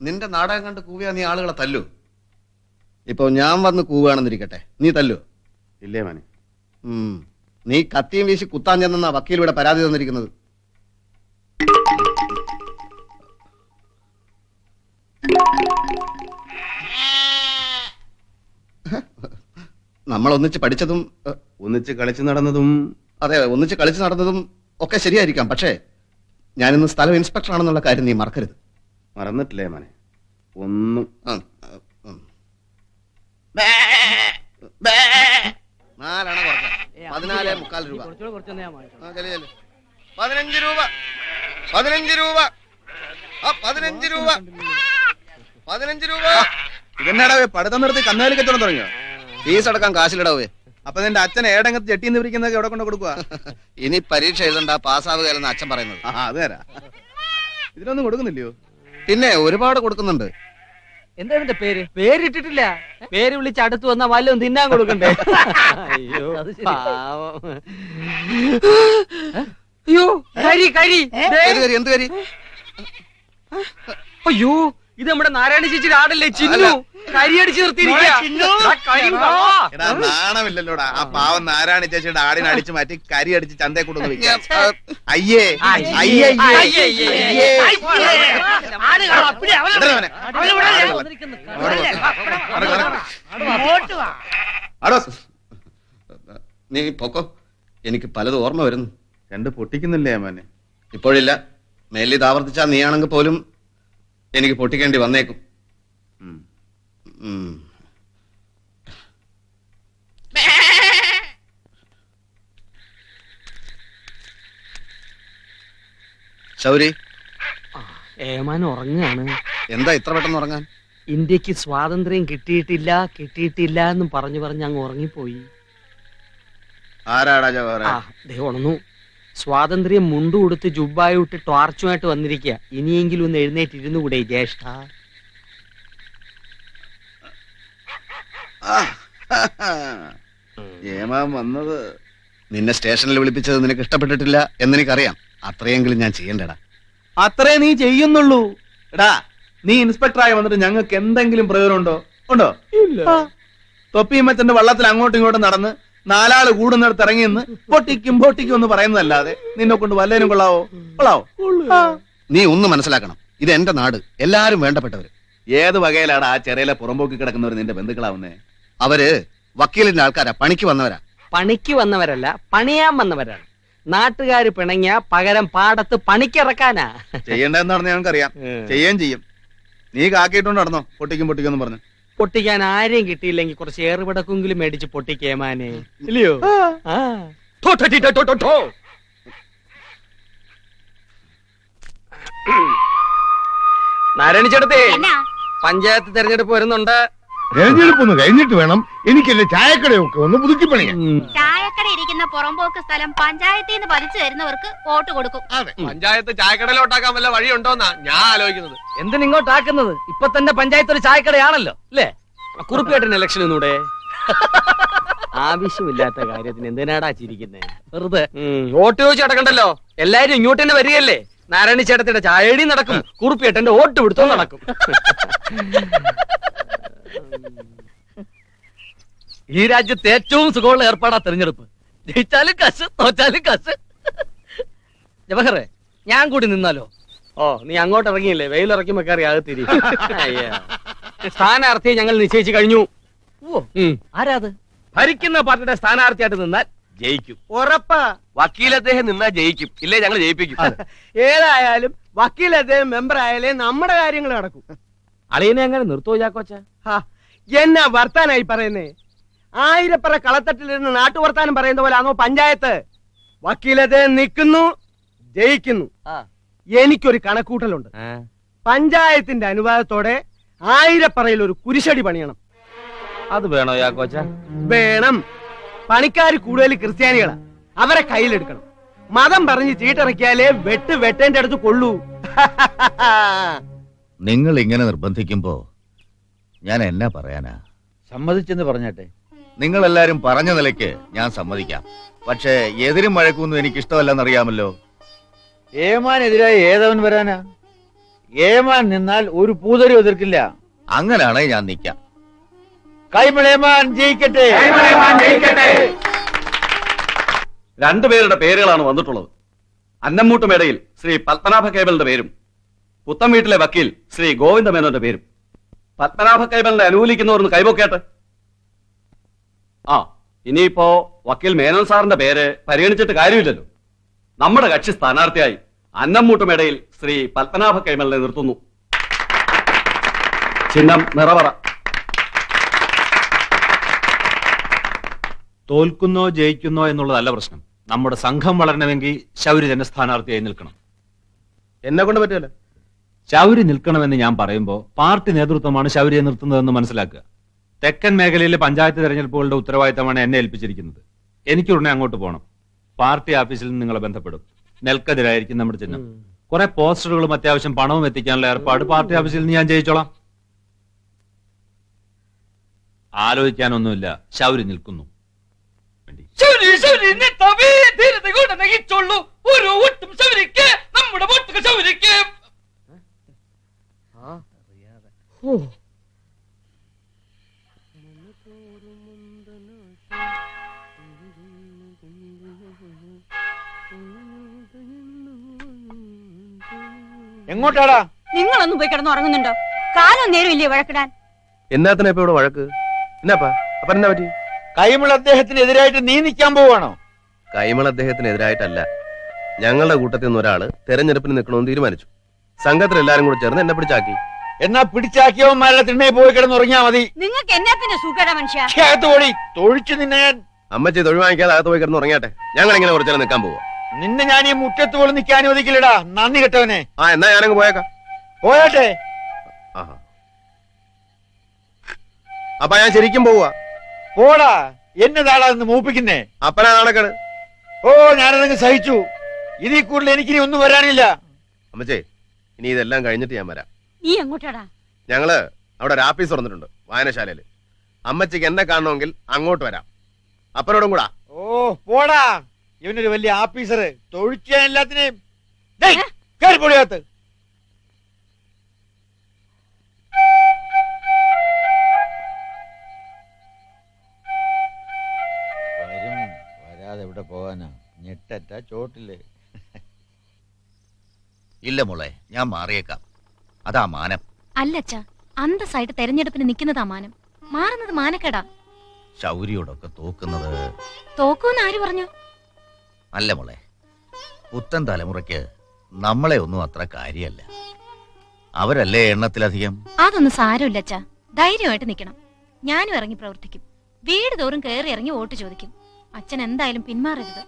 നിന്റെ നാടകം കണ്ട് കൂവിയാ നീ ആളുകളെ തല്ലു? ഇപ്പൊ ഞാൻ വന്ന് കൂവുകയാണെന്നിരിക്കട്ടെ, നീ തല്ലു? ഇല്ലേ മോനെ. നീ കത്തിയും വീശി കുത്താൻ ചെന്നാ വക്കീൽ ഇവിടെ പരാതി തന്നിരിക്കുന്നത്. നമ്മൾ ഒന്നിച്ച് പഠിച്ചതും ഒന്നിച്ച് കളിച്ചു നടന്നതും. അതെ, ഒന്നിച്ച് കളിച്ചു നടന്നതും ഒക്കെ ശരിയായിരിക്കാം. പക്ഷേ ഞാനിന്ന് സ്ഥലം ഇൻസ്പെക്ടർ ആണെന്നുള്ള കാര്യം നീ മറക്കരുത്. മറന്നിട്ടില്ലേ മോനെ? ഒന്നും. 4 കുറയ്ക്കാം. 14.25 രൂപ. 15 രൂപ. 15 രൂപ. 15 രൂപ. 15 രൂപ. ഇതെന്നാടാവേ പഠിത്തം നിർത്തി കന്നാലി കച്ചവടം തുടങ്ങിയോ? ഫീസ് അടക്കാൻ കാശിലിടാവേ. അപ്പൊ നിന്റെ അച്ഛൻ ഏടങ്ങത്ത് ചെട്ടിന്ന് പിരിക്കുന്നതൊക്കെ എവിടെ കൊണ്ട് കൊടുക്കുക? ഇനി പരീക്ഷ എഴുതണ്ട, പാസ്സാവുകയല്ലെന്ന് അച്ഛൻ പറയുന്നത്. അത് തരാ. ഇതിനൊന്നും കൊടുക്കുന്നില്ലയോ? പിന്നെ ഒരുപാട് കൊടുക്കുന്നുണ്ട്. എന്താ ഇതിന്റെ പേര്? പേരിട്ടിട്ടില്ല. പേര് വിളിച്ച് അടുത്ത് വന്നാ വല്ലതും തിന്നാൻ കൊടുക്കണ്ടേ? അയ്യോ അയ്യോ, കരി കരി. എന്ത് കരി? അയ്യോ, ഇത് നമ്മുടെ നാരായണ ചേച്ചിയുടെ ആടല്ലേ ചിന്നു. കരി അടിച്ച് നാണമില്ലല്ലോടാ. ആ പാവം നാരായണ ചേച്ചിയുടെ ആടിനെ അടിച്ചു മാറ്റി കരി അടിച്ച് ചന്തയെ കൊണ്ടു വെക്കാം. അയ്യേ അയ്യേ നീ പൊക്കോ, എനിക്ക് പലതും ഓർമ്മ വരുന്നു. 2 പൊട്ടിക്കുന്നില്ലേ മോനെ? ഇപ്പോഴില്ല, മേലിത് ആവർത്തിച്ചാ നീയാണെങ്കിൽ പോലും എനിക്ക് പൊട്ടിക്കേണ്ടി വന്നേക്കും. ശൗരി, ഏമാനം ഉറങ്ങാണ്. എന്താ ഇത്ര പെട്ടെന്ന് ഉറങ്ങാൻ? ഇന്ത്യക്ക് സ്വാതന്ത്ര്യം കിട്ടിയിട്ടില്ല എന്നും പറഞ്ഞു അങ്ങ് ഉറങ്ങിപ്പോയി. ആരാടാ ജവഹർ? ഉണന്നു. സ്വാതന്ത്ര്യം മുണ്ടു കൊടുത്ത് ജുബ്ബായി വിട്ട് ടോർച്ചുമായിട്ട് വന്നിരിക്കുക. ഇനിയെങ്കിലും ഒന്ന് എഴുന്നേറ്റിരുന്നു കൂടെ ജ്യേഷ്ഠ? ഏമാൻ വന്നത് നിന്നെ സ്റ്റേഷനിൽ വിളിപ്പിച്ചത് നിനക്ക് ഇഷ്ടപ്പെട്ടിട്ടില്ല എന്നെനിക്കറിയാം. അത്രയെങ്കിലും ഞാൻ ചെയ്യണ്ടടാ. അത്രേ നീ ചെയ്യുന്നുള്ളൂ. എടാ, നീ ഇൻസ്പെക്ടറായി വന്നിട്ട് ഞങ്ങൾക്ക് എന്തെങ്കിലും പ്രയോജനം ഉണ്ടോ? തൊപ്പിയും മച്ചന്റെ വള്ളത്തിൽ അങ്ങോട്ടും ഇങ്ങോട്ടും നടന്ന് 4 ആള് കൂടുന്നിടത്ത് ഇറങ്ങി നിന്ന് പൊട്ടിക്കും എന്ന് പറയുന്നതല്ലാതെ നിന്നെ കൊണ്ട് വല്ലതിനും കൊള്ളാവോ? നീ ഒന്ന് മനസ്സിലാക്കണം, ഇത് എന്റെ നാട്, എല്ലാരും വേണ്ടപ്പെട്ടവര്. ഏത് വകയിലാണ് ആ ചെറിയ പുറമ്പോക്കി കിടക്കുന്നവർ നിന്റെ ബന്ധുക്കളാവുന്നേ? അവര് വക്കീലിന്റെ ആൾക്കാരാ, പണിക്ക് വന്നവരാ. പണിക്ക് വന്നവരല്ല, പണിയാൻ വന്നവരാണ്. നാട്ടുകാര് പിണങ്ങിയ പകരം പാടത്ത് പണിക്കിറക്കാനാ. ചെയ്യണ്ടെന്ന് പറഞ്ഞ ഞങ്ങൾക്കറിയാം, ചെയ്യും. നീ കാക്കിയിട്ടുണ്ട് നടന്നോ പൊട്ടിക്കും പറഞ്ഞു. പൊട്ടിക്കാൻ ആരെയും കിട്ടിയില്ലെങ്കിൽ കുറച്ച് ഏറുപടക്കെങ്കിലും മേടിച്ച് പൊട്ടിക്കേമാനെ, ഇല്ലയോ? നാരായണ ചേട്ടത്തെ, പഞ്ചായത്ത് തെരഞ്ഞെടുപ്പ് വരുന്നുണ്ട്. തെരഞ്ഞെടുപ്പൊന്ന് കഴിഞ്ഞിട്ട് വേണം എനിക്ക് എന്റെ ചായക്കടയൊക്കെ ഒന്ന് പുതുക്കി പണിയാൻ. ചായക്കട ഇരിക്കുന്ന പുറമ്പോക്ക് സ്ഥലം പഞ്ചായത്തിൽ നിന്ന് വലിച്ചു തരുന്നവർക്ക് വോട്ട് കൊടുക്കും. പഞ്ചായത്ത് ചായക്കടയിലോട്ടാക്കാൻ വല്ല വഴിയുണ്ടോന്നാ ഞാൻ ആലോചിക്കുന്നത്. എന്തിനിങ്ങോട്ടാക്കുന്നത്? ഇപ്പൊ തന്നെ പഞ്ചായത്ത് ഒരു ചായക്കടയാണല്ലോ, അല്ലേ? കുറുപ്പിയേട്ടൻ ഇലക്ഷൻ ഒന്നൂടെ. ആവശ്യമില്ലാത്ത കാര്യത്തിന് എന്തിനാടാ ചിരിക്കുന്നേ? വെറുതെ വോട്ട് ചോദിച്ചു നടക്കണ്ടല്ലോ. എല്ലാരും ഇങ്ങോട്ട് തന്നെ വരികയല്ലേ? നാരായണ ചേട്ടത്തിന്റെ ചായടി നടക്കും, കുറുപ്പിയേട്ടന്റെ വോട്ട് പിടുത്തോ നടക്കും. ഈ രാജ്യത്ത് ഏറ്റവും സുഖമുള്ള ഏർപ്പാടാ തെരഞ്ഞെടുപ്പ്. ജയിച്ചാലും കസ്, തോറ്റാലും കസ്. ജവഹറെ, ഞാൻ കൂടി നിന്നാലോ? ഓ, നീ അങ്ങോട്ട് ഇറങ്ങിയില്ലേ? വെയിലിറക്കുമ്പോ കയറി അകത്തിരി. സ്ഥാനാർത്ഥിയെ ഞങ്ങൾ നിശ്ചയിച്ചു കഴിഞ്ഞു. ആരാത്? ഭരിക്കുന്ന പാർട്ടിയുടെ സ്ഥാനാർത്ഥിയായിട്ട് നിന്നാൽ ജയിക്കും, ഉറപ്പാ. വക്കീൽ അദ്ദേഹം നിന്നാ ജയിക്കും, ഇല്ലേ ഞങ്ങൾ ജയിപ്പിക്കും. ഏതായാലും വക്കീൽ അദ്ദേഹം മെമ്പർ ആയാലേ നമ്മുടെ കാര്യങ്ങൾ നടക്കും. അളിയനെ അങ്ങനെ നിർത്തോ ചാക്കോച്ച? എന്നാ വർത്താനായി പറയുന്നേ? 1000 പറ കളത്തട്ടിലിരുന്ന് നാട്ടുവർത്താനം പറയുന്ന പോലെ ആണോ പഞ്ചായത്ത്? വക്കീൽ അദ്ദേഹം നിൽക്കുന്നു, ജയിക്കുന്നു. എനിക്കൊരു കണക്കൂട്ടലുണ്ട്. പഞ്ചായത്തിന്റെ അനുവാദത്തോടെ 1000 പറയിൽ ഒരു കുരിശടി പണിയണം. അത് വേണോ ചാക്കോച്ച? വേണം. പണിക്കാര് കൂടുതൽ ക്രിസ്ത്യാനികളാ, അവരെ കയ്യിലെടുക്കണം. മതം പറഞ്ഞ് ചീട്ടിറക്കിയാലേ വെട്ടേണ്ട അടുത്ത് കൊള്ളൂ. നിങ്ങൾ ഇങ്ങനെ നിർബന്ധിക്കുമ്പോ ഞാൻ എന്നാ പറയാനാ? സമ്മതിച്ചെന്ന് പറഞ്ഞാട്ടെ. നിങ്ങളെല്ലാരും പറഞ്ഞ നിലയ്ക്ക് ഞാൻ സമ്മതിക്കാം. പക്ഷേ എതിരും വഴക്കൊന്നും എനിക്ക് ഇഷ്ടമല്ലെന്നറിയാമല്ലോ. ഏമാനെതിരായി ഏതവൻ വരാനാ? ഏമാൻ നിന്നാൽ ഒരു പൂതരി എതിർക്കില്ല. അങ്ങനെയാണെ ഞാൻ നിൽക്കാം. കൈമളേമാൻ ജയിക്കട്ടെ. രണ്ടുപേരുടെ പേരുകളാണ് വന്നിട്ടുള്ളത്. അന്നമ്മൂട്ടുമേടയിൽ ശ്രീ പത്മനാഭ കേബലിന്റെ പേരും പുത്തം വീട്ടിലെ വക്കീൽ ശ്രീ ഗോവിന്ദ മേനോന്റെ പേരും. പത്മനാഭ കേബലിനെ അനുകൂലിക്കുന്നവർ കൈപൊക്കേട്ടെ. ആ, ഇനിയിപ്പോ വക്കീൽ മേനോൻ സാറിന്റെ പേര് പരിഗണിച്ചിട്ട് കാര്യമില്ലല്ലോ. നമ്മുടെ കക്ഷി സ്ഥാനാർത്ഥിയായി അന്നമ്മൂട്ടുമേടയിൽ ശ്രീ പത്മനാഭ കേബലിനെ നിർത്തുന്നു. ചിഹ്നം നിറവറ. തോൽക്കുന്നോ ജയിക്കുന്നോ എന്നുള്ളതല്ല പ്രശ്നം. നമ്മുടെ സംഘം വളരണമെങ്കിൽ ശൗരി തന്നെ സ്ഥാനാർത്ഥിയായി നിൽക്കണം. എന്നെ കൊണ്ട് പറ്റുമല്ലോ. ശൗരി നിൽക്കണമെന്ന് ഞാൻ പറയുമ്പോൾ പാർട്ടി നേതൃത്വമാണ് ശൗരിയെ നിർത്തുന്നതെന്ന് മനസ്സിലാക്കുക. തെക്കൻ മേഖലയിലെ പഞ്ചായത്ത് തെരഞ്ഞെടുപ്പുകളുടെ ഉത്തരവാദിത്തമാണ് എന്നെ ഏൽപ്പിച്ചിരിക്കുന്നത്. എനിക്കുടനെ അങ്ങോട്ട് പോകണം. പാർട്ടി ഓഫീസിൽ നിന്ന് നിങ്ങളെ ബന്ധപ്പെടും. നെൽക്കെതിരായിരിക്കും നമ്മുടെ ചിഹ്നം. കുറെ പോസ്റ്ററുകളും അത്യാവശ്യം പണവും എത്തിക്കാനുള്ള ഏർപ്പാട് പാർട്ടി ഓഫീസിൽ നിന്ന് ഞാൻ ചെയ്യിച്ചോളാം. ആലോചിക്കാനൊന്നുമില്ല. ശൗരി നിൽക്കുന്നു. ഒരു ഒട്ടും ശൗരിക്ക്, നമ്മുടെ വോട്ടുകൾ ശൗരിക്ക്. എങ്ങോട്ടാടാ? നിങ്ങളൊന്നും പോയി കിടന്ന് ഉറങ്ങുന്നുണ്ടോ? കാലം നേരം ഇല്ലേ വഴക്കിടാൻ? എന്നാത്തിനാ ഇപ്പൊ ഇവിടെ വഴക്ക്? എന്നാപ്പാ അപ്പൊ എന്നാ പറ്റി? കൈമൾ അദ്ദേഹത്തിനെതിരായിട്ട് നീ നിൽക്കാൻ പോവാണോ? കൈമൾ അദ്ദേഹത്തിനെതിരായിട്ടല്ല, ഞങ്ങളുടെ കൂട്ടത്തിൽ നിന്ന് ഒരാള് തെരഞ്ഞെടുപ്പിന് നിൽക്കണമെന്ന് തീരുമാനിച്ചു. സംഘത്തിൽ എല്ലാരും കൂടെ ചേർന്ന് എന്നെ പിടിച്ചാക്കി. എന്നാ പിടിച്ചാക്കിയവന്മാരുടെ തിണ്ണയിൽ പോയി കിടന്നുറങ്ങിയാ മതി. നിങ്ങൾക്ക് എന്നാത്തിന്റെ സൂക്കേടാ മനുഷ്യ? അകത്ത് പോടി, തൊഴിച്ചു നിന്നെ ഞാൻ. അമ്മച്ചി തൊഴിൽ വാങ്ങിക്കാതെ അകത്ത് പോയി കിടന്ന് ഉറങ്ങിയാട്ടെ. ഞങ്ങൾ ഇങ്ങനെ കുറച്ചേരം നിൽക്കാൻ പോവാ. നിന്നെ ഞാൻ ഈ മുറ്റത്ത് പോലും നിൽക്കാൻ അനുവദിക്കില്ലടാ, നന്ദി കെട്ടവനെ. ആ, എന്നാ ഞാനങ്ങ് പോയേക്കാം. പോയാട്ടെ. ആഹാ, അപ്പൊ ഞാൻ ശരിക്കും പോവാ. പോടാ, എന്നതാടാ എന്ന് മൂപ്പിക്കുന്നേ. അപ്പനാ നടക്കണ്. ഓ, ഞാനതങ്ങ് സഹിച്ചു. ഇതിൽ കൂടുതൽ എനിക്കിനി ഒന്നും വരാനില്ല. അമ്മച്ചേ, ഇനി ഇതെല്ലാം കഴിഞ്ഞിട്ട് ഞാൻ വരാം. നീ എങ്ങോട്ടാടാ? ഞങ്ങള് അവിടെ ഒരു ആഫീസ് തുറന്നിട്ടുണ്ട്, വായനശാലയില്. അമ്മച്ചിക്ക് എന്നെ കാണണമെങ്കിൽ അങ്ങോട്ട് വരാം. അപ്പനോടും കൂടാ. ഓ, പോടാ, ഇവനൊരു വലിയ ആഫീസർ. തൊഴിച്ച എല്ലാത്തിനെയും കയറി പൊടിയാത്ത്. വരാതെ എവിടെ പോകാനാ? ഞെട്ടറ്റ ചോട്ടില്ലേ? ഇല്ല മോളെ, ഞാൻ മാറിയേക്കാം. അതാ മാനം. അല്ലച്ച, അന്തസ്സായിട്ട് തെരഞ്ഞെടുപ്പിന് നിൽക്കുന്നതാ മാനം. മാറുന്നത് മാനക്കേടാ. ശൗര്യോടൊക്കെ തോക്കുന്നത് തോക്കൂന്ന് ആര് പറഞ്ഞു? അല്ല മോളെ, പുത്തൻ തലമുറയ്ക്ക് നമ്മളെ ഒന്നും അത്ര കാര്യമല്ല. അവരല്ലേ എണ്ണത്തിലധികം. അതൊന്നും സാരമില്ലച്ച. ധൈര്യമായിട്ട് നിൽക്കണം. ഞാനും ഇറങ്ങി പ്രവർത്തിക്കും. വീട് തോറും കയറി ഇറങ്ങി വോട്ട് ചോദിക്കും. അച്ഛൻ എന്തായാലും പിന്മാറരുത്.